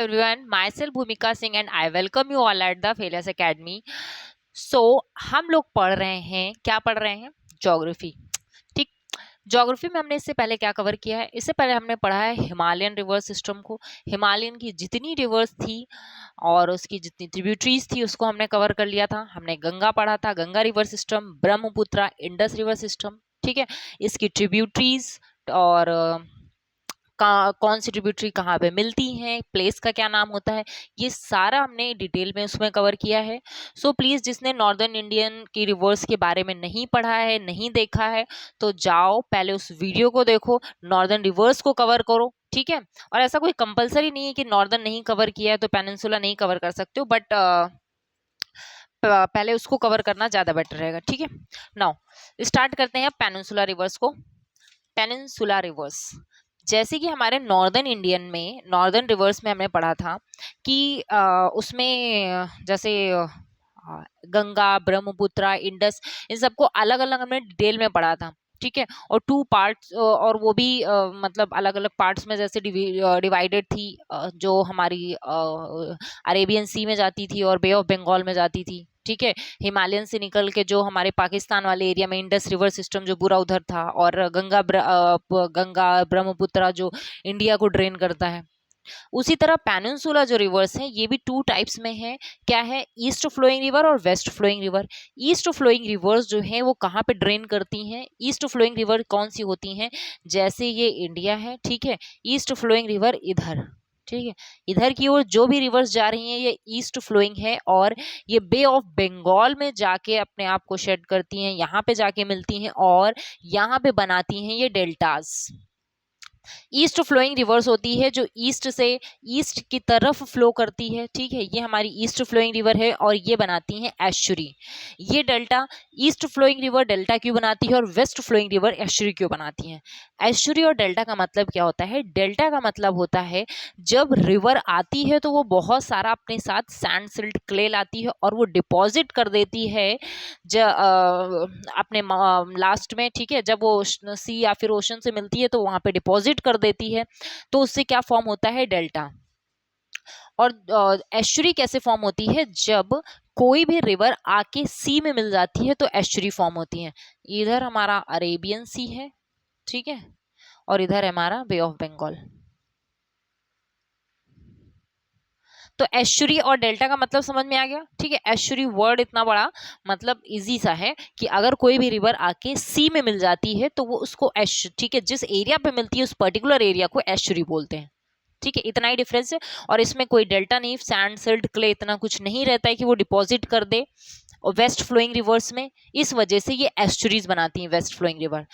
everyone, myself Bhumika Singh and I welcome you all at the Failures Academy. So हम लोग पढ़ रहे हैं, क्या पढ़ रहे हैं? ज्योग्राफी। ठीक। ज्योग्राफी में हमने इससे पहले क्या कवर किया है? इससे पहले हमने पढ़ा है हिमालयन रिवर सिस्टम को। हिमालयन की जितनी रिवर्स थी और उसकी जितनी ट्रिब्यूटरीज थी उसको हमने कवर कर लिया था। हमने गंगा पढ़ा था, Ganga river system, Brahmaputra, Indus river system. ठीक है, इसकी ट्रिब्यूटरीज और कौन सी ट्रिब्यूटरी कहाँ पे मिलती हैं, प्लेस का क्या नाम होता है, ये सारा हमने डिटेल में उसमें कवर किया है। सो प्लीज़ जिसने नॉर्दर्न इंडियन की रिवर्स के बारे में नहीं पढ़ा है, नहीं देखा है, तो जाओ पहले उस वीडियो को देखो, नॉर्दर्न रिवर्स को कवर करो। ठीक है, और ऐसा कोई कंपलसरी नहीं है कि नॉर्दर्न नहीं कवर किया है तो पेनिनसुला नहीं कवर कर सकते हो, बट पहले उसको कवर करना ज़्यादा बेटर रहेगा। ठीक है, नाउ स्टार्ट करते हैं पेनिनसुला रिवर्स को। पेनिनसुला रिवर्स जैसे कि हमारे नॉर्दर्न इंडियन में, नॉर्दर्न रिवर्स में हमने पढ़ा था कि उसमें जैसे गंगा, ब्रह्मपुत्रा, इंडस, इन सबको अलग अलग हमने डिटेल में पढ़ा था। ठीक है, और टू पार्ट्स, और वो भी मतलब अलग अलग पार्ट्स में जैसे डिवाइडेड थी, जो हमारी अरेबियन सी में जाती थी और बे ऑफ बंगाल में जाती थी। ठीक है, हिमालयन से निकल के जो हमारे पाकिस्तान वाले एरिया में इंडस रिवर सिस्टम जो पूरा उधर था, और गंगा ब्रह्मपुत्रा जो इंडिया को ड्रेन करता है। उसी तरह पेनिनसुला जो रिवर्स हैं ये भी टू टाइप्स में है। क्या है? ईस्ट फ्लोइंग रिवर और west flowing river. East flowing rivers जो है वो कहाँ पे ड्रेन करती हैं? ईस्ट फ्लोइंग रिवर कौन सी होती हैं? जैसे ये इंडिया है, ठीक है, ईस्ट फ्लोइंग रिवर इधर, ठीक है, इधर की ओर जो भी रिवर्स जा रही हैं ये ईस्ट फ्लोइंग है, और ये बे ऑफ बंगाल में जाके अपने आप को शेड करती हैं, यहाँ पे जाके मिलती हैं और यहाँ पे बनाती हैं ये डेल्टास। ईस्ट फ्लोइंग रिवर्स होती है जो ईस्ट से ईस्ट की तरफ फ्लो करती है। ठीक है, ये हमारी ईस्ट फ्लोइंग रिवर है और ये बनाती हैं एस्चुरी। ये delta, east flowing river delta क्यों बनाती है और वेस्ट फ्लोइंग रिवर एस्चुरी क्यों बनाती है? एस्चुरी और डेल्टा का मतलब क्या होता है? डेल्टा का मतलब होता है जब रिवर आती है तो वो बहुत सारा अपने साथ सैंड सिल्ट क्ले लाती है और वो डिपॉजिट कर देती है अपने लास्ट में। ठीक है, जब वो सी या फिर ओशन से मिलती है तो वहां पे डिपॉजिट कर देती है, तो उससे क्या फॉर्म होता है? डेल्टा। और एस्चुरी कैसे फॉर्म होती है? जब कोई भी रिवर आके सी में मिल जाती है तो एस्चुरी फॉर्म होती है। इधर हमारा अरेबियन सी है, ठीक है, और इधर हमारा बे ऑफ बंगाल। तो एस्चुरी और डेल्टा का मतलब समझ में आ गया? ठीक है, एस्चुरी वर्ड इतना बड़ा मतलब इजी सा है कि अगर कोई भी रिवर आके सी में मिल जाती है तो वो उसको ठीक है, जिस एरिया पे मिलती है उस पर्टिकुलर एरिया को एस्चुरी बोलते हैं। ठीक है, इतना ही डिफरेंस है, और इसमें कोई डेल्टा नहीं, सैंड सिल्ट क्ले इतना कुछ नहीं रहता है कि वो डिपॉजिट कर दे और वेस्ट फ्लोइंग रिवर्स में। इस वजह से ये एस्चुरीज बनाती हैं, वेस्ट फ्लोइंग रिवर।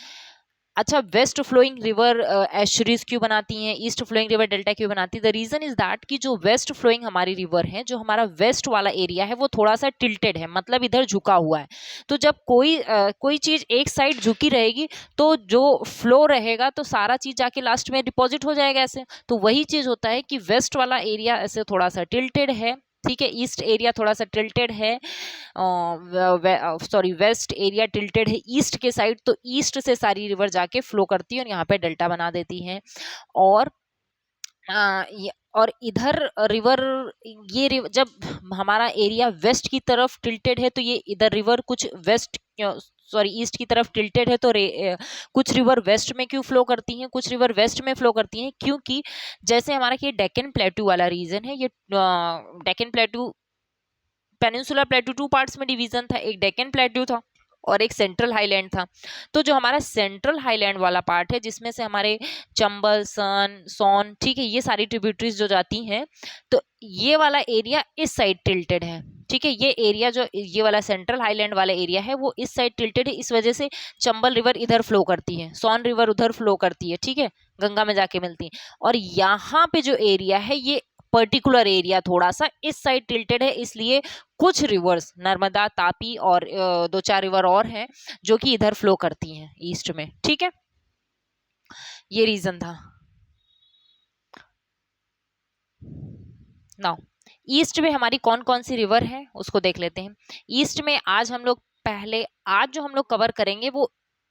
अच्छा, वेस्ट फ्लोइंग रिवर एस्चुरीज क्यों बनाती हैं, ईस्ट फ्लोइंग रिवर डेल्टा क्यों बनाती है? द रीजन इज दैट कि जो वेस्ट फ्लोइंग हमारी रिवर है, जो हमारा वेस्ट वाला एरिया है, वो थोड़ा सा टिल्टेड है, मतलब इधर झुका हुआ है। तो जब कोई चीज एक साइड झुकी रहेगी तो जो फ्लो रहेगा तो सारा चीज जाके लास्ट में डिपॉजिट हो जाएगा ऐसे। तो वही चीज होता है कि वेस्ट वाला एरिया ऐसे थोड़ा सा टिल्टेड है। ठीक है, ईस्ट एरिया थोड़ा सा टिल्टेड है, सॉरी, वेस्ट एरिया टिल्टेड है ईस्ट के साइड, तो ईस्ट से सारी रिवर जाके फ्लो करती है और यहाँ पे डेल्टा बना देती है। और और इधर रिवर, ये रिवर जब हमारा एरिया वेस्ट की तरफ टिल्टेड है तो ये इधर रिवर कुछ वेस्ट, सॉरी, ईस्ट की तरफ टिल्टेड है तो कुछ रिवर वेस्ट में क्यों फ्लो करती हैं, कुछ रिवर वेस्ट में फ्लो करती हैं, क्योंकि जैसे हमारा ये डेक्कन प्लेटू वाला रीजन है, ये डेक्कन प्लेटू, पेनिनसुलर प्लेटू टू पार्ट्स में डिवीजन था, एक डेक्कन प्लेटू था और एक सेंट्रल हाईलैंड था। तो जो हमारा सेंट्रल हाईलैंड वाला पार्ट है जिसमें से हमारे चंबल, सन, सोन, ठीक है, ये सारी ट्रिब्यूटरीज जो जाती हैं, तो ये वाला एरिया इस साइड टिल्टेड है। ठीक है, ये एरिया जो ये वाला सेंट्रल हाईलैंड वाला एरिया है वो इस साइड टिल्टेड है, इस वजह से चंबल रिवर इधर फ्लो करती है, सोन रिवर उधर फ्लो करती है, ठीक है, गंगा में जाके मिलती है। और यहाँ पे जो एरिया है ये पर्टिकुलर एरिया थोड़ा सा इस साइड टिल्टेड है, इसलिए कुछ रिवर्स, नर्मदा, तापी और दो चार रिवर और हैं जो कि इधर फ्लो करती हैं ईस्ट में। ठीक है, ये रीजन था। नाउ ईस्ट में हमारी कौन कौन सी रिवर है उसको देख लेते हैं। ईस्ट में आज हम लोग जो हम लोग कवर करेंगे वो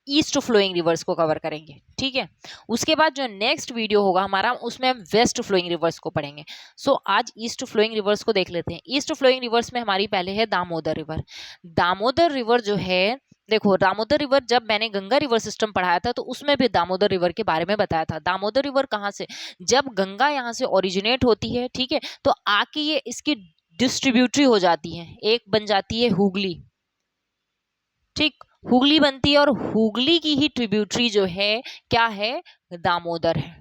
ईस्ट फ्लोइंग रिवर्स को कवर करेंगे, ठीक है। उसके बाद जो नेक्स्ट वीडियो होगा हमारा, उसमें हम वेस्ट फ्लोइंग रिवर्स को पढ़ेंगे। सो आज ईस्ट फ्लोइंग रिवर्स को देख लेते हैं। ईस्ट फ्लोइंग रिवर्स में हमारी पहले है दामोदर रिवर। दामोदर रिवर जो है, देखो दामोदर रिवर जब मैंने गंगा रिवर सिस्टम पढ़ाया था तो उसमें भी दामोदर रिवर के बारे में बताया था। दामोदर रिवर कहाँ से, जब गंगा यहाँ से ओरिजिनेट होती है, ठीक है, तो आके ये इसकी डिस्ट्रीब्यूटरी हो जाती है, एक बन जाती है हुगली, ठीक, हुगली बनती है और हुगली की ही ट्रिब्यूटरी जो है क्या है, दामोदर है।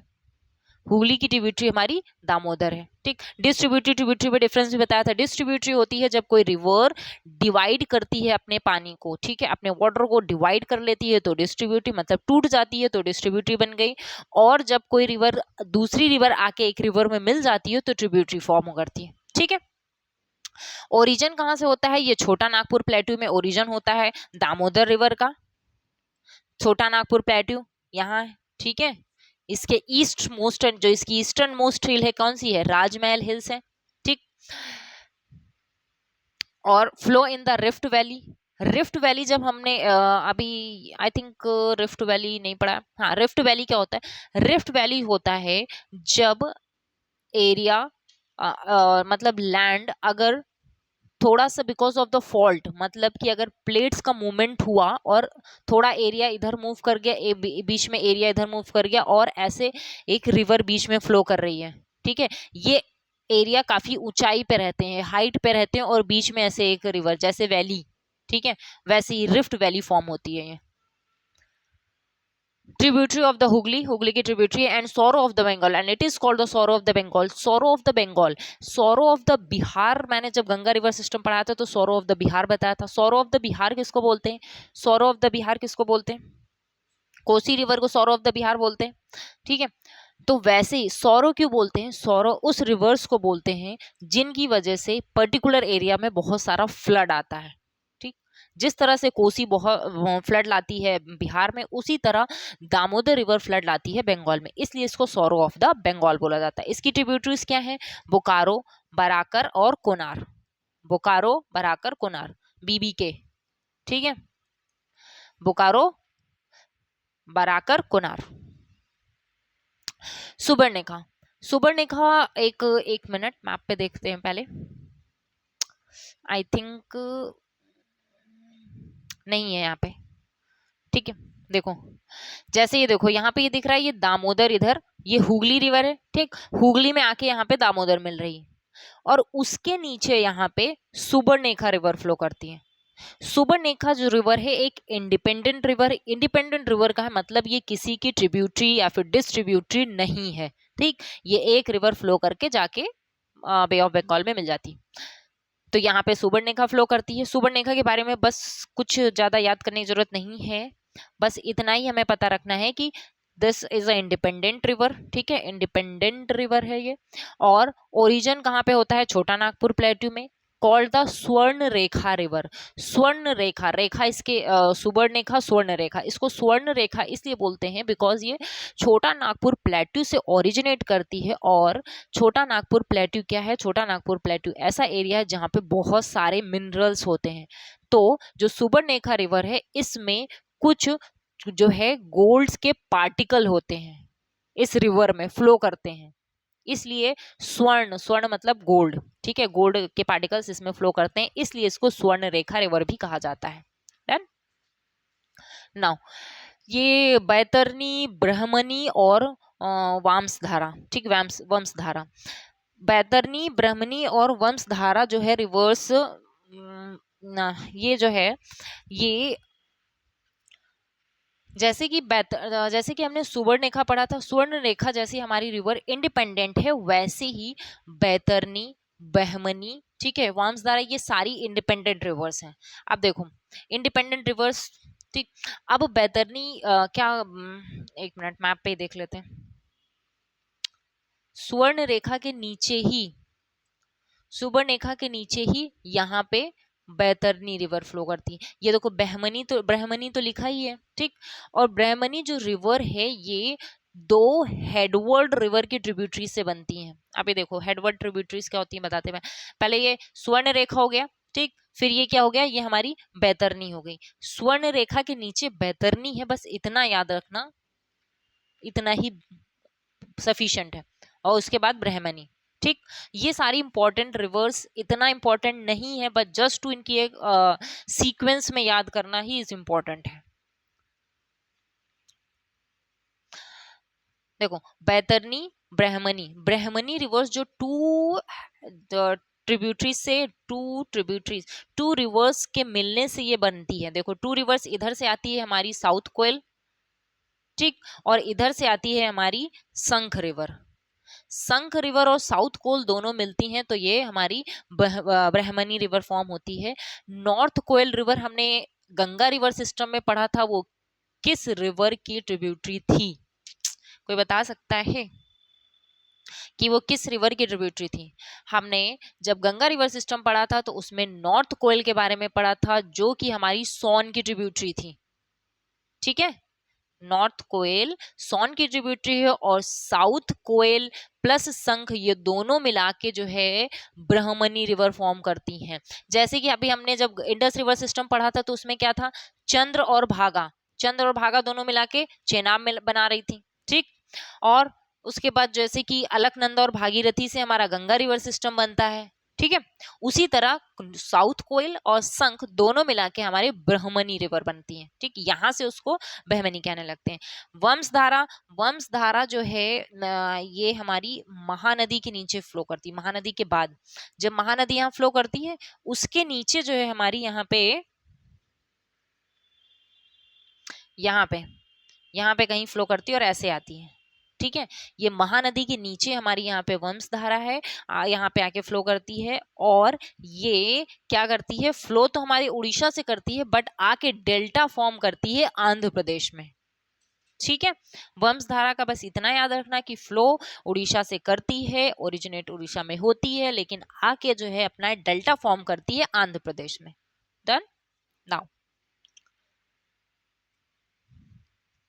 हुगली की ट्रिब्यूटरी हमारी दामोदर है, ठीक। डिस्ट्रीब्यूटरी ट्रिब्यूटरी में डिफरेंस भी बताया था। डिस्ट्रीब्यूटरी होती है जब कोई रिवर डिवाइड करती है अपने पानी को, ठीक है, अपने वाटर को डिवाइड कर लेती है तो डिस्ट्रीब्यूटरी, मतलब टूट जाती है तो डिस्ट्रीब्यूटरी बन गई। और जब कोई रिवर दूसरी रिवर आके एक रिवर में मिल जाती है तो ट्रिब्यूटरी फॉर्म करती है, ठीक है। ओरिजिन कहाँ से होता है, ये छोटा नागपुर प्लेट्यू में ओरिजिन होता है दामोदर रिवर का। छोटा नागपुर प्लेट्यू यहाँ है, ठीक है। इसके ईस्ट मोस्ट, जो इसकी ईस्टर्न मोस्ट हिल है कौन सी है, राजमहल हिल्स है, ठीक। और flow in the rift valley. Rift valley जब हमने अभी आई थिंक रिफ्ट वैली नहीं पढ़ा, हाँ रिफ्ट वैली क्या होता है, रिफ्ट वैली होता है जब एरिया मतलब लैंड अगर थोड़ा सा बिकॉज ऑफ द फॉल्ट, मतलब कि अगर प्लेट्स का मूवमेंट हुआ और थोड़ा एरिया इधर मूव कर गया, बीच में एरिया इधर मूव कर गया और ऐसे एक रिवर बीच में फ्लो कर रही है, ठीक है, ये एरिया काफी ऊंचाई पे रहते हैं, हाइट पे रहते हैं और बीच में ऐसे एक रिवर जैसे वैली, ठीक है, वैसे ही रिफ्ट वैली फॉर्म होती है ये। Tributary of the Hooghly, Hooghly की tributary, and sorrow of the Bengal, and it is called the sorrow of the Bengal. Sorrow of the Bengal, sorrow of the Bihar, मैंने जब गंगा रिवर सिस्टम पढ़ाया था तो सोरो ऑफ द बिहार बताया था। सोरो ऑफ द बिहार किसको बोलते हैं, सोरो ऑफ द बिहार किसको बोलते हैं, कोसी रिवर को सोरो ऑफ द बिहार बोलते हैं, ठीक है। तो वैसे ही सोरो क्यों बोलते हैं, सोरो उस रिवर्स को बोलते हैं जिनकी वजह से पर्टिकुलर एरिया में बहुत सारा फ्लड आता है, ठीक। जिस तरह से कोसी बहुत फ्लड लाती है बिहार में, उसी तरह दामोदर रिवर फ्लड लाती है बंगाल में, इसलिए इसको सोरो ऑफ द बंगाल बोला जाता है। इसकी ट्रिब्यूटरीज क्या है, बोकारो, बराकर और कोनार। बोकारो, बराकर, कोनार, बीबी के, ठीक है, बोकारो, बराकर, कोनार। सुबर्णरेखा, सुबर्णरेखा एक एक मिनट मैप पे देखते हैं पहले, आई थिंक नहीं है यहाँ पे, ठीक है। देखो जैसे ये देखो यहाँ पे ये दिख रहा है, ये दामोदर, इधर ये हुगली रिवर है, ठीक, हुगली में आके यहाँ पे दामोदर मिल रही है और उसके नीचे यहाँ पे सुबर्णरेखा रिवर फ्लो करती है। सुबर्णरेखा जो रिवर है एक इंडिपेंडेंट रिवर, इंडिपेंडेंट रिवर का है मतलब ये किसी की ट्रिब्यूटरी या फिर डिस्ट्रीब्यूटरी नहीं है, ठीक, ये एक रिवर फ्लो करके जाके बे ऑफ बंगाल में मिल जाती। तो यहाँ पे सुबर्णरेखा फ्लो करती है। सुबर्णरेखा के बारे में बस कुछ ज्यादा याद करने की जरूरत नहीं है, बस इतना ही हमें पता रखना है कि this is a independent river, ठीक है, इंडिपेंडेंट रिवर है ये। और ओरिजिन कहाँ पे होता है, छोटा नागपुर प्लेट्यू में, कॉल्ड द स्वर्ण रेखा रिवर। स्वर्ण रेखा, रेखा इसके सुबर्णरेखा, स्वर्ण रेखा, इसको स्वर्ण रेखा इसलिए बोलते हैं बिकॉज ये छोटा नागपुर प्लेट्यू से ओरिजिनेट करती है। और छोटा नागपुर प्लेट्यू क्या है, छोटा नागपुर प्लेट्यू ऐसा एरिया है जहाँ पे बहुत सारे मिनरल्स होते हैं। तो जो सुबर्णरेखा रिवर है इसमें कुछ जो है गोल्ड्स के पार्टिकल होते हैं, इस रिवर में फ्लो करते हैं, इसलिए स्वर्ण, स्वर्ण मतलब गोल्ड, ठीक है, गोल्ड के पार्टिकल्स इसमें फ्लो करते हैं, इसलिए इसको स्वर्ण रेखा रिवर भी कहा जाता है। डन। नाउ ये बैतरनी, ब्रह्मणी और वामसधारा, ठीक, वंशधारा, बैतरनी, ब्रह्मणी और वंशधारा जो है रिवर्स, ये जो है ये जैसे कि हमने सुवर्णरेखा पढ़ा था, सुवर्ण रेखा जैसी हमारी रिवर इंडिपेंडेंट है, वैसे ही बैतरनी, बहमनी, ठीक है, वामसधारा, ये सारी इंडिपेंडेंट रिवर्स हैं। अब देखो इंडिपेंडेंट रिवर्स, ठीक। अब बैतरनी क्या, एक मिनट मैप पे देख लेते हैं। सुवर्ण रेखा के नीचे ही, सुवर्णरेखा के नीचे ही यहाँ पे बैतरनी रिवर फ्लो करती है। ये देखो ब्रह्मणी तो लिखा ही है, ठीक। और ब्रह्मणी जो रिवर है ये दो हेडवर्ड रिवर की ट्रिब्यूटरी से बनती हैं। अब ये देखो हेडवर्ड ट्रिब्यूटरीज क्या होती है बताते हैं। पहले ये स्वर्ण रेखा हो गया, ठीक, फिर ये क्या हो गया, ये हमारी बैतरनी हो गई। स्वर्ण रेखा के नीचे बैतरनी है, बस इतना याद रखना, इतना ही सफिशिएंट है। और उसके बाद ब्रह्मणी। ठीक, ये सारी इंपॉर्टेंट रिवर्स इतना इंपॉर्टेंट नहीं है, बट जस्ट टू इनकी एक सीक्वेंस में याद करना ही इज इंपॉर्टेंट है। देखो, बैतरनी, ब्रह्मणी, ब्रह्मणी रिवर्स जो ट्रिब्यूटरीज से टू रिवर्स के मिलने से ये बनती है। देखो, टू रिवर्स इधर से आती है हमारी साउथ कोयल, ठीक, और इधर से आती है हमारी शंख रिवर। शंख रिवर और साउथ कोल दोनों मिलती हैं तो ये हमारी ब्रह्मणी रिवर फॉर्म होती है। नॉर्थ कोयल रिवर हमने गंगा रिवर सिस्टम में पढ़ा था, वो किस रिवर की ट्रिब्यूटरी थी? कोई बता सकता है कि वो किस रिवर की ट्रिब्यूटरी थी? हमने जब गंगा रिवर सिस्टम पढ़ा था तो उसमें नॉर्थ कोयल के बारे में पढ़ा था, जो कि हमारी सोन की ट्रिब्यूटरी थी। ठीक है, नॉर्थ कोयल सोन की ट्रिब्यूटरी है, और साउथ कोयल प्लस शंख ये दोनों मिला के जो है ब्रह्मणी रिवर फॉर्म करती हैं। जैसे कि अभी हमने जब इंडस रिवर सिस्टम पढ़ा था तो उसमें क्या था, चंद्र और भागा, चंद्र और भागा दोनों मिला के चेनाब में बना रही थी। ठीक, और उसके बाद जैसे कि अलकनंदा और भागीरथी से हमारा गंगा रिवर सिस्टम बनता है। ठीक है, उसी तरह साउथ कोयल और शंख दोनों मिला के हमारे ब्रह्मणी रिवर बनती है। ठीक, यहां से उसको बहमनी कहने लगते हैं। वंशधारा, वंशधारा जो है ये हमारी महानदी के नीचे फ्लो करती है। महानदी के बाद जब महानदी यहाँ फ्लो करती है, उसके नीचे जो है हमारी यहाँ पे कहीं फ्लो करती है और ऐसे आती है। ठीक है, ये महानदी के नीचे हमारी यहाँ पे वंशधारा है, यहाँ पे आके फ्लो करती है, और ये क्या करती है, फ्लो तो हमारी उड़ीसा से करती है बट आके डेल्टा फॉर्म करती है आंध्र प्रदेश में। ठीक है, वंशधारा का बस इतना याद रखना कि फ्लो उड़ीसा से करती है, ओरिजिनेट उड़ीसा में होती है, लेकिन आके जो है अपना डेल्टा फॉर्म करती है आंध्र प्रदेश में। डन। नाउ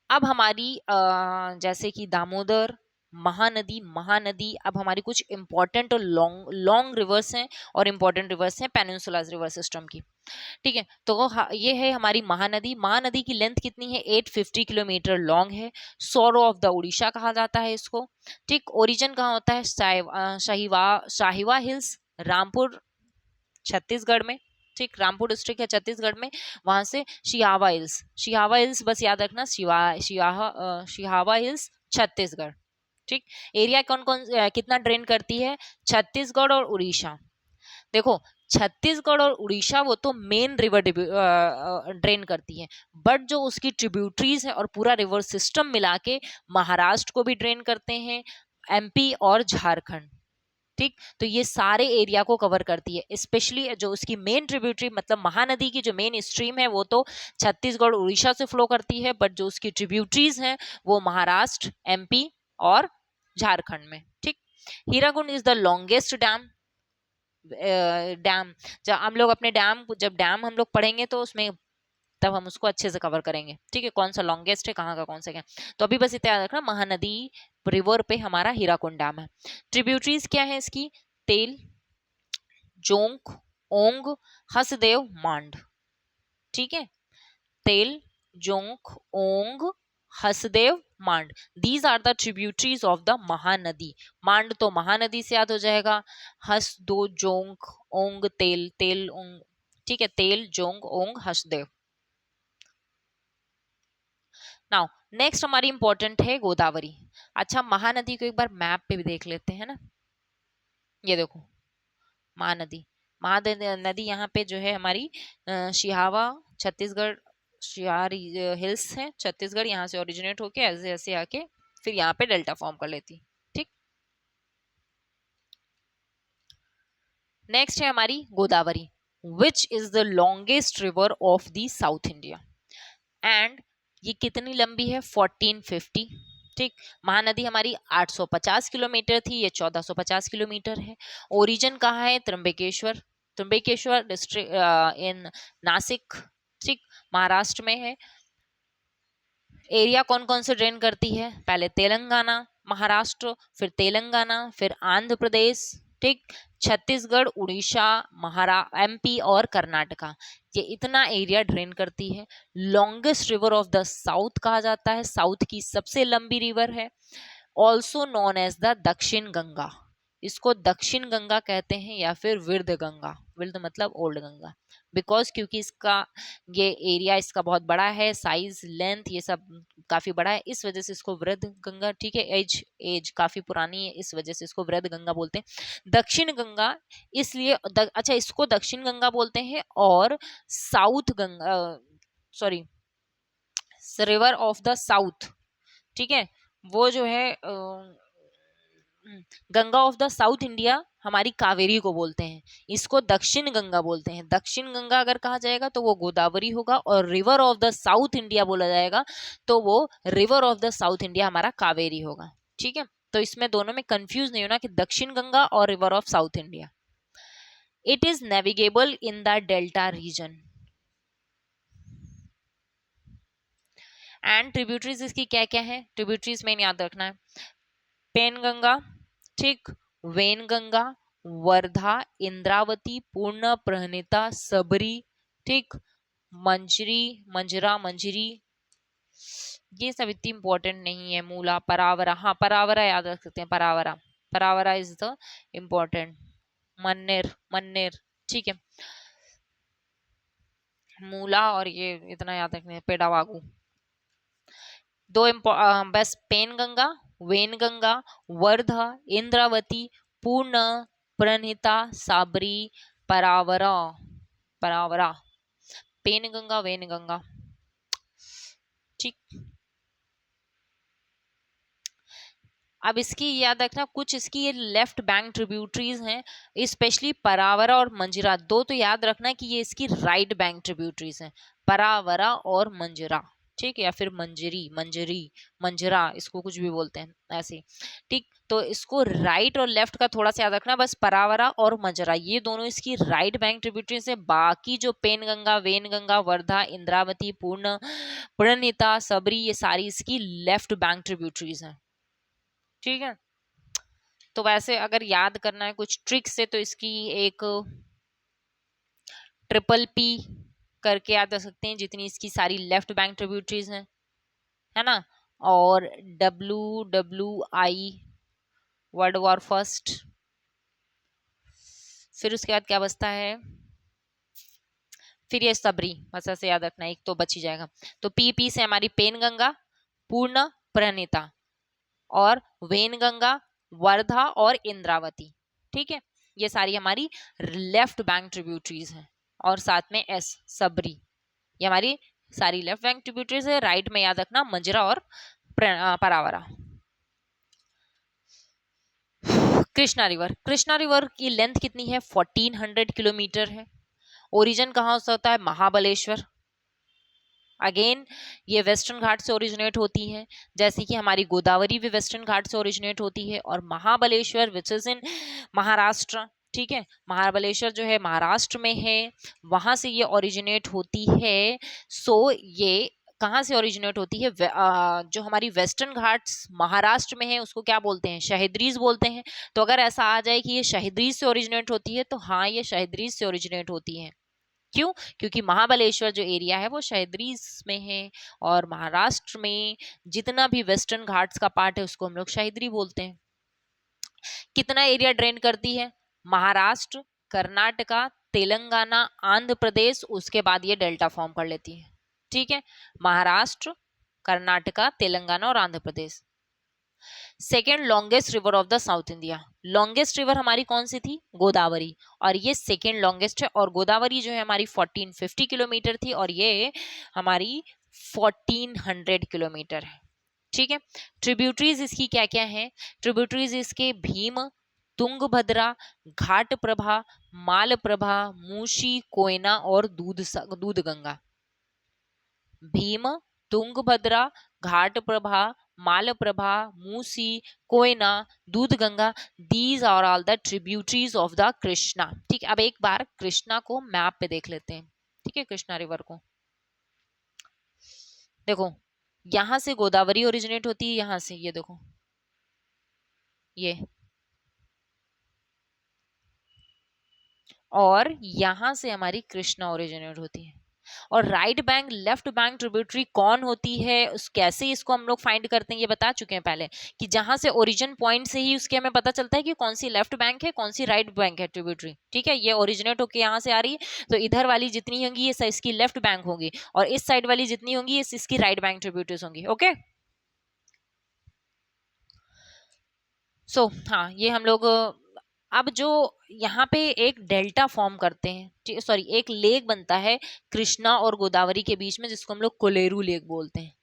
अब हमारी जैसे कि दामोदर, महानदी, महानदी, अब हमारी कुछ इंपॉर्टेंट और लॉन्ग लॉन्ग रिवर्स हैं और इंपॉर्टेंट रिवर्स हैं पेनिनसुला रिवर सिस्टम की। ठीक है, तो ये है हमारी महानदी। महानदी की लेंथ कितनी है, 850 किलोमीटर लॉन्ग है। सोरो ऑफ द उड़ीसा कहा जाता है इसको। ठीक, ओरिजिन कहाँ होता है, शाहिवा हिल्स, रामपुर, छत्तीसगढ़ में। ठीक, रामपुर डिस्ट्रिक्ट है छत्तीसगढ़ में, वहां से शिहावा हिल्स, शिहावा हिल्स बस याद रखना, शिहावा हिल्स छत्तीसगढ़। ठीक, एरिया कौन कौन कितना ड्रेन करती है, छत्तीसगढ़ और उड़ीसा। देखो, छत्तीसगढ़ और उड़ीसा वो तो मेन रिवर ड्रेन करती है, बट जो उसकी ट्रिब्यूटरीज है और पूरा रिवर सिस्टम मिला के महाराष्ट्र को भी ड्रेन करते हैं, एमपी और झारखंड। ठीक, तो ये सारे एरिया को कवर करती है। स्पेशली जो उसकी मेन ट्रिब्यूटरी मतलब महानदी की जो मेन स्ट्रीम है वो तो छत्तीसगढ़ उड़ीसा से फ्लो करती है, बट जो उसकी ट्रिब्यूटरीज हैं वो महाराष्ट्र, एमपी और झारखंड में। ठीक, Hirakud is the longest dam. Dam, जब हम लोग अपने जब डैम हम लोग पढ़ेंगे तो उसमें तब हम उसको अच्छे से कवर करेंगे। ठीक है, कौन सा लॉन्गेस्ट है, कहाँ का कौन सा क्या। तो अभी बस इतना याद रखना, महानदी रिवर पे हमारा हीराकुंड डैम है। ट्रिब्यूटरीज क्या है इसकी, तेल, जोंक, ओंग, हसदेव, मांड। ठीक है, Tel, Jonk, Ong, Hasdeo, Mand, these are the tributaries of the Mahanadi. Mand तो महानदी से याद हो जाएगा, हस दो, जोंक, ओंग, तेल, तेल, ओंग। ठीक है, तेल, जोंग, ओंग, हसदेव। नाउ नेक्स्ट हमारी इंपॉर्टेंट है गोदावरी। अच्छा, महानदी को एक बार मैप पे भी देख लेते हैं ना। ये देखो, महानदी, महानदी यहाँ पे जो है हमारी शिहावा छत्तीसगढ़, शिहार हिल्स है छत्तीसगढ़, यहाँ से ओरिजिनेट होके ऐसे ऐसे आके फिर यहाँ पे डेल्टा फॉर्म कर लेती। ठीक, नेक्स्ट है हमारी Godavari, which is the longest river of the south India, and ये कितनी लंबी है, 1450। ठीक, महानदी हमारी 850 किलोमीटर थी, ये 1450 किलोमीटर है। ओरिजिन कहाँ है, त्र्यंबकेश्वर, त्र्यंबकेश्वर डिस्ट्रिक्ट इन नासिक। ठीक, महाराष्ट्र में है। एरिया कौन कौन से ड्रेन करती है, पहले तेलंगाना, महाराष्ट्र, फिर तेलंगाना, फिर आंध्र प्रदेश, ठीक, छत्तीसगढ़, उड़ीसा, महाराष्ट्र, एमपी और कर्नाटका, ये इतना एरिया ड्रेन करती है। Longest river of the south कहा जाता है, साउथ की सबसे लंबी रिवर है। ऑल्सो नोन एज द दक्षिण गंगा, इसको दक्षिण गंगा कहते हैं या फिर विर्ध गंगा, विर्ध मतलब ओल्ड गंगा, बिकॉज क्योंकि इसका ये एरिया इसका बहुत बड़ा है, साइज लेंथ ये सब काफी बड़ा है, इस वजह से इसको वृद्ध गंगा, ठीक है, एज एज काफी पुरानी है, इस वजह से इसको वृद्ध गंगा बोलते हैं। दक्षिण गंगा इसलिए अच्छा इसको दक्षिण गंगा बोलते हैं, और south Ganga, sorry, river of the south, ठीक है, वो जो है Ganga of the south India हमारी कावेरी को बोलते हैं, इसको दक्षिण गंगा बोलते हैं। दक्षिण गंगा अगर कहा जाएगा तो वो गोदावरी होगा, और river of the south India बोला जाएगा तो वो river of the south India हमारा कावेरी होगा, ठीक है। तो इसमें दोनों में कंफ्यूज नहीं होना कि दक्षिण गंगा और river of south India. It is navigable in the delta region. And tributaries इसकी क्या क्या है, ट्रिब्यूटरीज में याद रखना है, पेन गंगा, ठीक, वेन गंगा, वर्धा, इंद्रावती, पूर्ण, प्रणिता, सबरी, ठीक, मंजरी, मंजरा, मंजरी, ये सब इतनी इंपॉर्टेंट नहीं है। मूला, परावरा, हाँ परावरा याद रख सकते हैं, परावरा, परावरा इज द इम्पोर्टेंट। मन्नेर, मन्नेर, ठीक है, मूला और ये इतना याद रखने, पेड़ावागू, दो बस, पेन गंगा, वेन गंगा, वर्धा, इंद्रावती, पूर्ण, प्रणहिता, साबरी, परावरा, परावरा, पेन गंगा, वेन गंगा, ठीक। अब इसकी याद रखना, कुछ इसकी ये लेफ्ट बैंक ट्रिब्यूटरीज हैं, स्पेशली परावरा और मंजरा, दो तो याद रखना कि ये इसकी राइट बैंक ट्रिब्यूटरीज हैं, परावरा और मंजरा, ठीक, या फिर मंजरी, मंजरी, मंजरा, इसको कुछ भी बोलते हैं ऐसे, ठीक। तो इसको राइट और लेफ्ट का थोड़ा सा याद रखना, बस परावरा और मंजरा ये दोनों इसकी राइट बैंक ट्रिब्यूटरीज है, बाकी जो पेन गंगा, वेन गंगा, वर्धा, इंद्रावती, पूर्ण, प्रणिता, सबरी, ये सारी इसकी लेफ्ट बैंक ट्रिब्यूटरीज हैं, ठीक है। तो वैसे अगर याद करना है कुछ ट्रिक से, तो इसकी एक ट्रिपल पी करके याद रख सकते हैं, जितनी इसकी सारी लेफ्ट बैंक ट्रिब्यूटरीज हैं, है ना, और WWI, वर्ल्ड वॉर फर्स्ट, फिर उसके बाद क्या बचता है, फिर ये सबरी, बस ऐसे याद रखना, एक तो बच ही जाएगा। तो पी से हमारी पेन गंगा, पूर्ण, प्रणिता, और वेन गंगा, वर्धा और इंद्रावती, ठीक है, ये सारी हमारी लेफ्ट बैंक ट्रिब्यूटरीज हैं, और साथ में एस, सबरी, ये हमारी सारी लेफ्ट बैंक ट्रिब्यूटरीज है। राइट में याद रखना मंजरा और परावरा। कृष्णा रिवर, कृष्णा रिवर की लेंथ कितनी है, 1400 किलोमीटर है। ओरिजिन कहाँ से होता है, महाबलेश्वर, अगेन ये वेस्टर्न घाट से ओरिजिनेट होती है, जैसे कि हमारी गोदावरी भी वेस्टर्न घाट से ओरिजिनेट होती है, और Mahabaleshwar which is in Maharashtra, ठीक है, महाबलेश्वर जो है महाराष्ट्र में है, वहां से ये ओरिजिनेट होती है। सो ये कहाँ से ओरिजिनेट होती है, जो हमारी वेस्टर्न घाट्स महाराष्ट्र में है उसको क्या बोलते हैं, शहद्रीज बोलते हैं। तो अगर ऐसा आ जाए कि ये शहद्रीज से ओरिजिनेट होती है, तो हाँ ये शहद्रीज से ओरिजिनेट होती है। क्यों, क्योंकि महाबलेश्वर जो एरिया है वो शहद्रीज में है, और महाराष्ट्र में जितना भी वेस्टर्न घाट्स का पार्ट है उसको हम लोग शहद्री बोलते हैं। कितना एरिया ड्रेन करती है, महाराष्ट्र, कर्नाटका, तेलंगाना, आंध्र प्रदेश, उसके बाद ये डेल्टा फॉर्म कर लेती है, ठीक है, महाराष्ट्र, कर्नाटका, तेलंगाना और Andhra Pradesh. Second longest river of the south India, longest river हमारी कौन सी थी, गोदावरी, और ये सेकेंड लॉन्गेस्ट है, और गोदावरी जो है हमारी 1450 किलोमीटर थी, और ये हमारी 1400 किलोमीटर है, ठीक है। ट्रिब्यूटरीज इसकी क्या क्या है, ट्रिब्यूटरीज इसके भीम, तुंगभद्रा, घाट प्रभा, माल प्रभा, मूशी, कोयना और दूध गंगा। भीम, तुंगभद्रा, घाट Prabha, Malaprabha, Musi, Koyna, Dudh Ganga, these are all the tributaries of the Krishna, ठीक है। अब एक बार कृष्णा को मैप पे देख लेते हैं, ठीक है, कृष्णा रिवर को देखो, यहां से गोदावरी ओरिजिनेट होती है, यहां से ये देखो, ये और यहां से हमारी कृष्णा ओरिजिनेट होती है। और right bank left bank tributary कौन होती है, उस कैसे इसको हम लोग फाइंड करते हैं ये बता चुके हैं पहले, कि जहां से ओरिजिन पॉइंट से ही उसके हमें पता चलता है कि कौन सी लेफ्ट बैंक है कौन सी राइट बैंक है ट्रिब्यूटरी। ठीक है, ये ओरिजिनेट होकर यहाँ से आ रही है, तो इधर वाली जितनी होंगी ये इसकी लेफ्ट बैंक होगी, और इस साइड वाली जितनी होंगी ये इसकी राइट बैंक ट्रिब्यूटरीज होंगी। ओके, हाँ ये हम लोग अब जो यहाँ पे एक डेल्टा फॉर्म करते हैं, सॉरी एक लेक बनता है कृष्णा और गोदावरी के बीच में, जिसको हम लोग कोलेरू लेक बोलते हैं।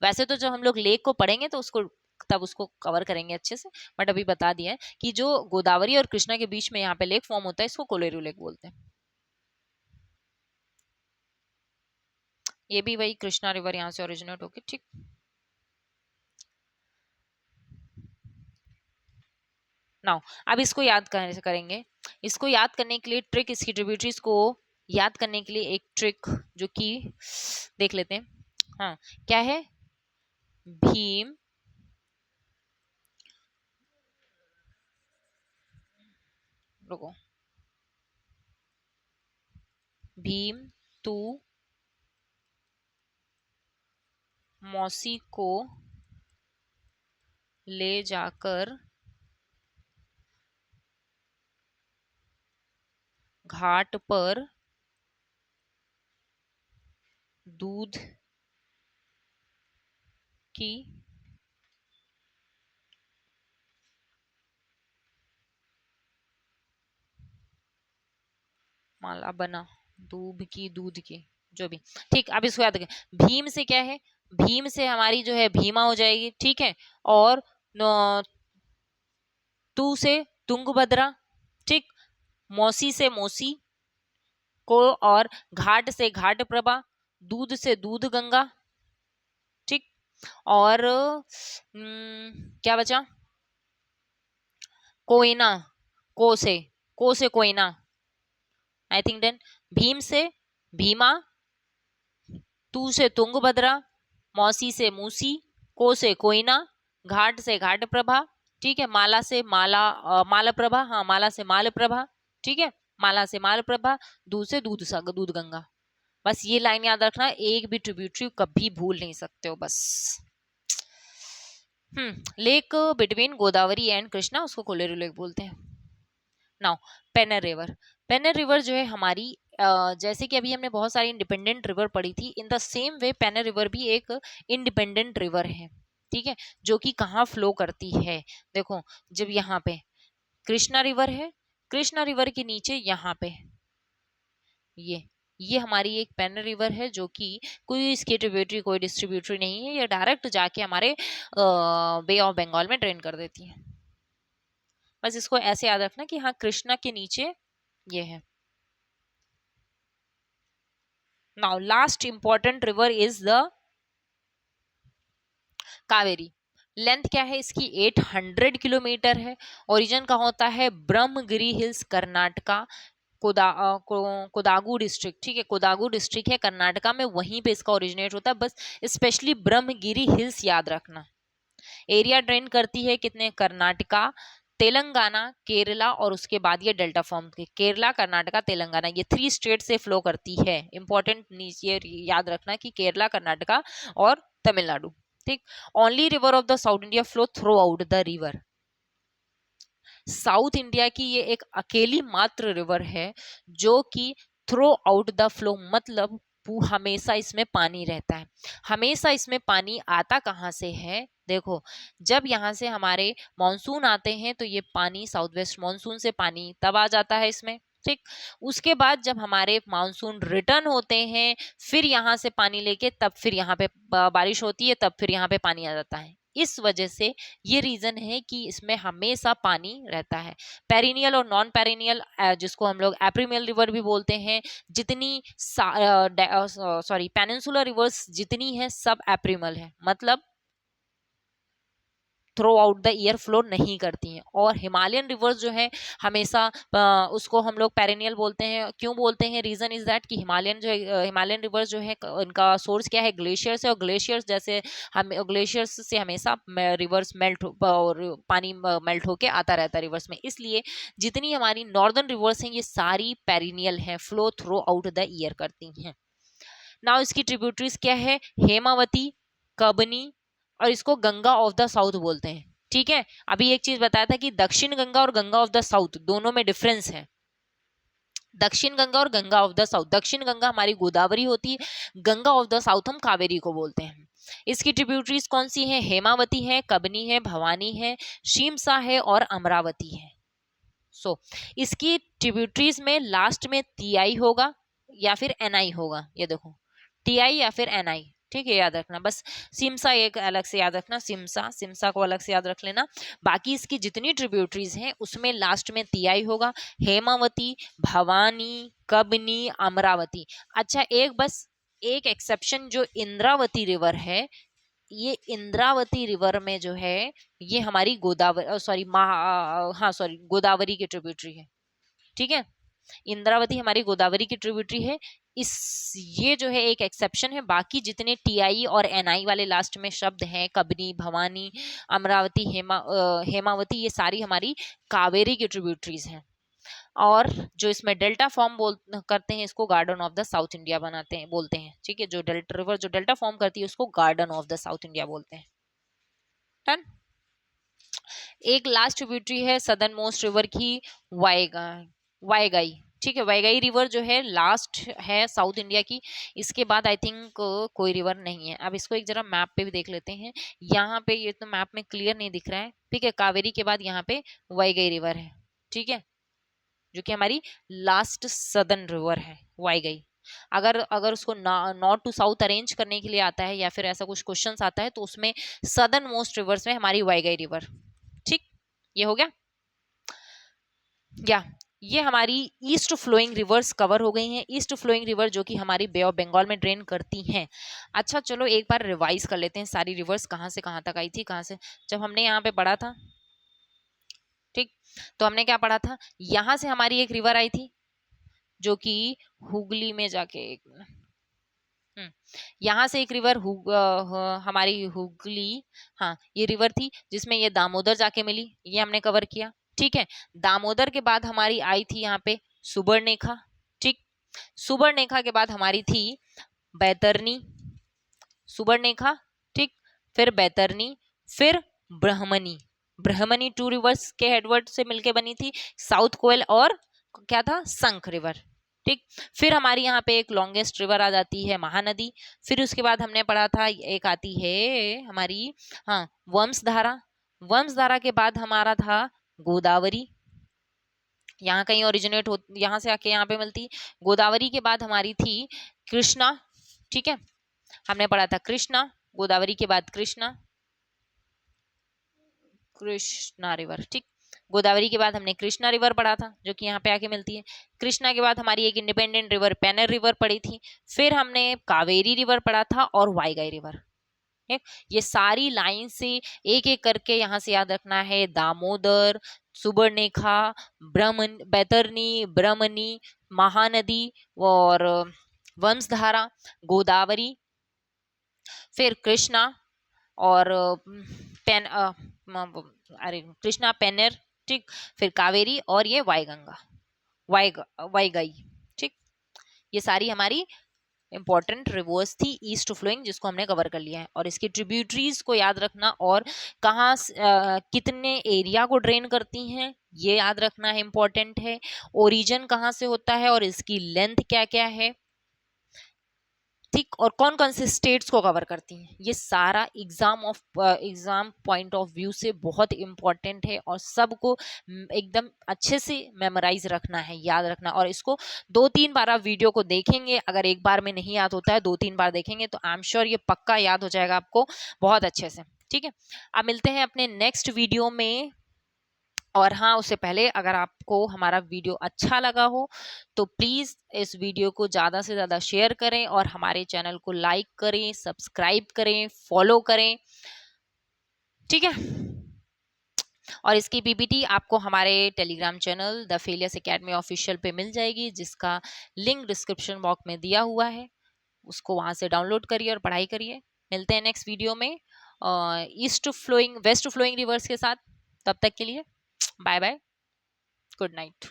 वैसे तो जब हम लोग लेक को पढ़ेंगे तो उसको तब उसको कवर करेंगे अच्छे से, बट अभी बता दिया है कि जो गोदावरी और कृष्णा के बीच में यहाँ पे लेक फॉर्म होता है इसको कोलेरू लेक बोलते हैं। ये भी वही कृष्णा रिवर यहाँ से ओरिजिनेट होगी। ठीक, नाउ अब इसको याद करेंगे। इसको याद करने के लिए ट्रिक, इसकी ट्रिब्यूटरीज को याद करने के लिए एक ट्रिक जो कि देख लेते हैं। हाँ, क्या है? भीम, रुको, भीम तू मौसी को ले जाकर घाट पर दूध की माला बना, दूध की जो भी। ठीक, अब इसको याद रखें। भीम से क्या है? भीम से हमारी जो है भीमा हो जाएगी। ठीक है, और तू से तुंगभद्रा। ठीक, मौसी से मौसी को, और घाट से घाट प्रभा, दूध से दूध गंगा। ठीक, और क्या बचा? कोयना, को से Koyna. I think then Bhim से भीमा, तू से तुंगभद्रा, मौसी से मूसी, को से कोयना, घाट से घाट प्रभा। ठीक है, माला से माला प्रभा, हाँ माला से माल प्रभा। ठीक है, माला से माल प्रभा, दूध से दूध गंगा। बस ये लाइन याद रखना, एक भी ट्रिब्यूटरी कभी भूल नहीं सकते हो बस। Lake between Godavari and Krishna उसको कोलेरू लेक बोलते हैं। नाउ पेनर रिवर, पेनर रिवर जो है हमारी जैसे कि अभी हमने बहुत सारी इंडिपेंडेंट रिवर पढ़ी थी, in the same way Penner river भी एक इंडिपेंडेंट रिवर है। ठीक है, जो कि कहाँ फ्लो करती है? देखो, जब यहाँ पे कृष्णा रिवर है, कृष्णा रिवर के नीचे यहाँ पे ये हमारी एक पेनर रिवर है, जो कि कोई इसकी ट्रिब्यूटरी कोई डिस्ट्रीब्यूटरी नहीं है, ये डायरेक्ट जाके हमारे बे ऑफ बंगाल में ड्रेन कर देती है। बस इसको ऐसे याद रखना कि हाँ कृष्णा के नीचे ये है। Now last important river is the Kaveri. Length क्या है इसकी? 800 किलोमीटर है। ओरिजिन का होता है ब्रह्मगिरी हिल्स, कर्नाटका, कोदागु डिस्ट्रिक्ट। ठीक है, कोदागु डिस्ट्रिक्ट है कर्नाटका में, वहीं पे इसका ओरिजिनेट होता है। बस स्पेशली ब्रह्मगिरी हिल्स याद रखना। एरिया ड्रेन करती है कितने? कर्नाटका, तेलंगाना, केरला, और उसके बाद ये डेल्टा फॉर्म के केरला, कर्नाटका, तेलंगाना, ये 3 स्टेट से फ्लो करती है। इंपॉर्टेंट ये याद रखना कि केरला, कर्नाटका और तमिलनाडु। ठीक, only river of the south India flow through out the river. South India की ये एक अकेली मात्र रिवर है जो कि थ्रो आउट द फ्लो, मतलब हमेशा इसमें पानी रहता है। हमेशा इसमें पानी आता कहाँ से है? देखो, जब यहाँ से हमारे मानसून आते हैं तो ये पानी साउथ वेस्ट मानसून से पानी तब आ जाता है इसमें। ठीक, उसके बाद जब हमारे मानसून रिटर्न होते हैं, फिर यहाँ से पानी लेके तब फिर यहाँ पे बारिश होती है, तब फिर यहाँ पे पानी आ जाता है। इस वजह से ये रीजन है कि इसमें हमेशा पानी रहता है। पेरिनियल और नॉन पेरिनियल, जिसको हम लोग एप्रीमियल रिवर भी बोलते हैं, जितनी सॉरी पेनिनसुलर रिवर्स जितनी है सब एप्रीमल है। मतलब through out the year flow नहीं करती हैं। और हिमालयन रिवर्स जो है हमेशा उसको हम लोग पेरेनियल बोलते हैं। क्यों बोलते हैं? रीजन इज दैट कि हिमालयन जो है, हिमालयन रिवर्स जो है उनका सोर्स क्या है? ग्लेशियर्स है, और ग्लेशियर्स जैसे हम ग्लेशियर्स से हमेशा रिवर्स मेल्ट और पानी मेल्ट होके आता रहता है रिवर्स में। इसलिए जितनी हमारी नॉर्दर्न रिवर्स हैं ये सारी पेरिनियल हैं, flow through out the year करती हैं। नाउ इसकी ट्रिब्यूटरीज क्या है? हेमावती, कबनी, और इसको गंगा ऑफ द साउथ बोलते हैं। ठीक है, अभी एक चीज बताया था कि दक्षिण गंगा और गंगा ऑफ द साउथ दोनों में डिफरेंस है। दक्षिण गंगा और गंगा ऑफ द साउथ, दक्षिण गंगा हमारी गोदावरी होती है, गंगा ऑफ द साउथ हम कावेरी को बोलते हैं। इसकी ट्रिब्यूटरीज कौन सी है? हेमावती है, कबनी है, भवानी है, शीमसा है और अमरावती है। सो इसकी ट्रिब्यूटरीज में लास्ट में टीआई होगा या फिर एनआई होगा। ये देखो, टीआई या फिर एनआई, ठीक है, याद रखना। बस सिमसा एक अलग से याद रखना, सिमसा, सिमसा को अलग से याद रख लेना। बाकी इसकी जितनी ट्रिब्यूटरीज हैं उसमें लास्ट में टीआई होगा। हेमावती, भवानी, कबनी, अमरावती। अच्छा, एक बस एक एक्सेप्शन, जो इंद्रावती रिवर है, ये इंद्रावती रिवर में जो है ये हमारी गोदावरी, सॉरी हाँ सॉरी, गोदावरी की ट्रिब्यूटरी है। ठीक है, इंद्रावती हमारी गोदावरी की ट्रिब्यूटरी है। इस ये जो है एक एक्सेप्शन है। बाकी जितने टीआई और एनआई वाले लास्ट में शब्द हैं, कबनी, भवानी, अमरावती, हेमावती, ये सारी हमारी कावेरी की ट्रिब्यूटरीज हैं। और जो इसमें डेल्टा फॉर्म करते हैं, इसको garden of the south India बनाते हैं, बोलते हैं। ठीक है, जो डेल्टा रिवर जो डेल्टा फॉर्म करती है उसको garden of the south India बोलते हैं। डन। एक लास्ट ट्रिब्यूटरी है सदर्न मोस्ट रिवर की, वाईगाई। ठीक है, वाईगाई रिवर जो है लास्ट है साउथ इंडिया की। इसके बाद आई थिंक कोई रिवर नहीं है। अब इसको एक जरा मैप पे भी देख लेते हैं। यहाँ पे ये तो मैप में क्लियर नहीं दिख रहा है। ठीक है, कावेरी के बाद यहाँ पे वाईगाई रिवर है। ठीक है, जो कि हमारी लास्ट सदर्न रिवर है वाईगाई। अगर अगर उसको नॉर्थ टू साउथ अरेंज करने के लिए आता है या फिर ऐसा कुछ क्वेश्चंस आता है तो उसमें सदर्न मोस्ट रिवर्स में हमारी वाईगाई रिवर। ठीक, ये हो गया। या ये हमारी ईस्ट फ्लोइंग रिवर्स कवर हो गई हैं। ईस्ट फ्लोइंग रिवर जो कि हमारी बे ऑफ बंगाल में ड्रेन करती हैं। अच्छा, चलो एक बार रिवाइज कर लेते हैं सारी रिवर्स कहाँ से कहाँ तक आई थी, कहाँ से। जब हमने यहाँ पे पढ़ा था, ठीक, तो हमने क्या पढ़ा था? यहाँ से हमारी एक रिवर आई थी जो कि हुगली में जाके यहाँ से एक रिवर हमारी हुगली, हाँ, ये रिवर थी जिसमें ये दामोदर जाके मिली, ये हमने कवर किया। ठीक है, दामोदर के बाद हमारी आई थी यहाँ पे सुबर्णरेखा। ठीक, सुबर्णरेखा के बाद हमारी थी बैतरनी, सुबर्णरेखा, ठीक, फिर बैतरनी, फिर ब्रह्मणी। ब्रह्मणी टू रिवर्स के हेडवर्ड से मिलके बनी थी, साउथ कोयल और क्या था, शंख रिवर। ठीक, फिर हमारी यहाँ पे एक लॉन्गेस्ट रिवर आ जाती है महानदी। फिर उसके बाद हमने पढ़ा था एक आती है हमारी, हाँ, वंशधारा। वंशधारा के बाद हमारा था गोदावरी, यहाँ कहीं ओरिजिनेट हो, यहाँ से आके यहाँ पे मिलती। गोदावरी के बाद हमारी थी कृष्णा। ठीक है, हमने पढ़ा था कृष्णा, गोदावरी के बाद कृष्णा, कृष्णा रिवर। ठीक, गोदावरी के बाद हमने कृष्णा रिवर पढ़ा था जो कि यहाँ पे आके मिलती है। कृष्णा के बाद हमारी एक इंडिपेंडेंट रिवर पेनर रिवर पड़ी थी। फिर हमने कावेरी रिवर पढ़ा था और वाईगाई रिवर। ये सारी लाइन से एक एक करके यहाँ से याद रखना है। दामोदर, सुबर्णरेखा, बैतरनी, ब्रह्मणी, महानदी और वंशधारा, गोदावरी, फिर कृष्णा और पेन अरे कृष्णा, पेनर, ठीक, फिर कावेरी और ये वाईगंगा, वाईगाई। ठीक, ये सारी हमारी इंपॉर्टेंट रिवर्स थी ईस्ट फ्लोइंग, जिसको हमने कवर कर लिया है। और इसकी ट्रिब्यूटरीज को याद रखना और कहाँ कितने एरिया को ड्रेन करती हैं ये याद रखना है, इंपॉर्टेंट है। ओरिजिन कहाँ से होता है और इसकी लेंथ क्या क्या है, ठीक, और कौन कौन से स्टेट्स को कवर करती हैं, ये सारा एग्जाम पॉइंट ऑफ व्यू से बहुत इंपॉर्टेंट है और सबको एकदम अच्छे से मेमोराइज रखना है, याद रखना। और इसको 2-3 बार आप वीडियो को देखेंगे, अगर एक बार में नहीं याद होता है 2-3 बार देखेंगे तो आई एम श्योर ये पक्का याद हो जाएगा आपको बहुत अच्छे से। ठीक है, अब मिलते हैं अपने नेक्स्ट वीडियो में। और हाँ, उससे पहले अगर आपको हमारा वीडियो अच्छा लगा हो तो प्लीज़ इस वीडियो को ज़्यादा से ज़्यादा शेयर करें और हमारे चैनल को लाइक करें, सब्सक्राइब करें, फॉलो करें। ठीक है। और इसकी पीपीटी आपको हमारे Telegram channel the failures academy official पे मिल जाएगी, जिसका लिंक डिस्क्रिप्शन बॉक्स में दिया हुआ है। उसको वहां से डाउनलोड करिए और पढ़ाई करिए। मिलते हैं नेक्स्ट वीडियो में east flowing west flowing rivers के साथ। तब तक के लिए बाय बाय, गुड नाइट।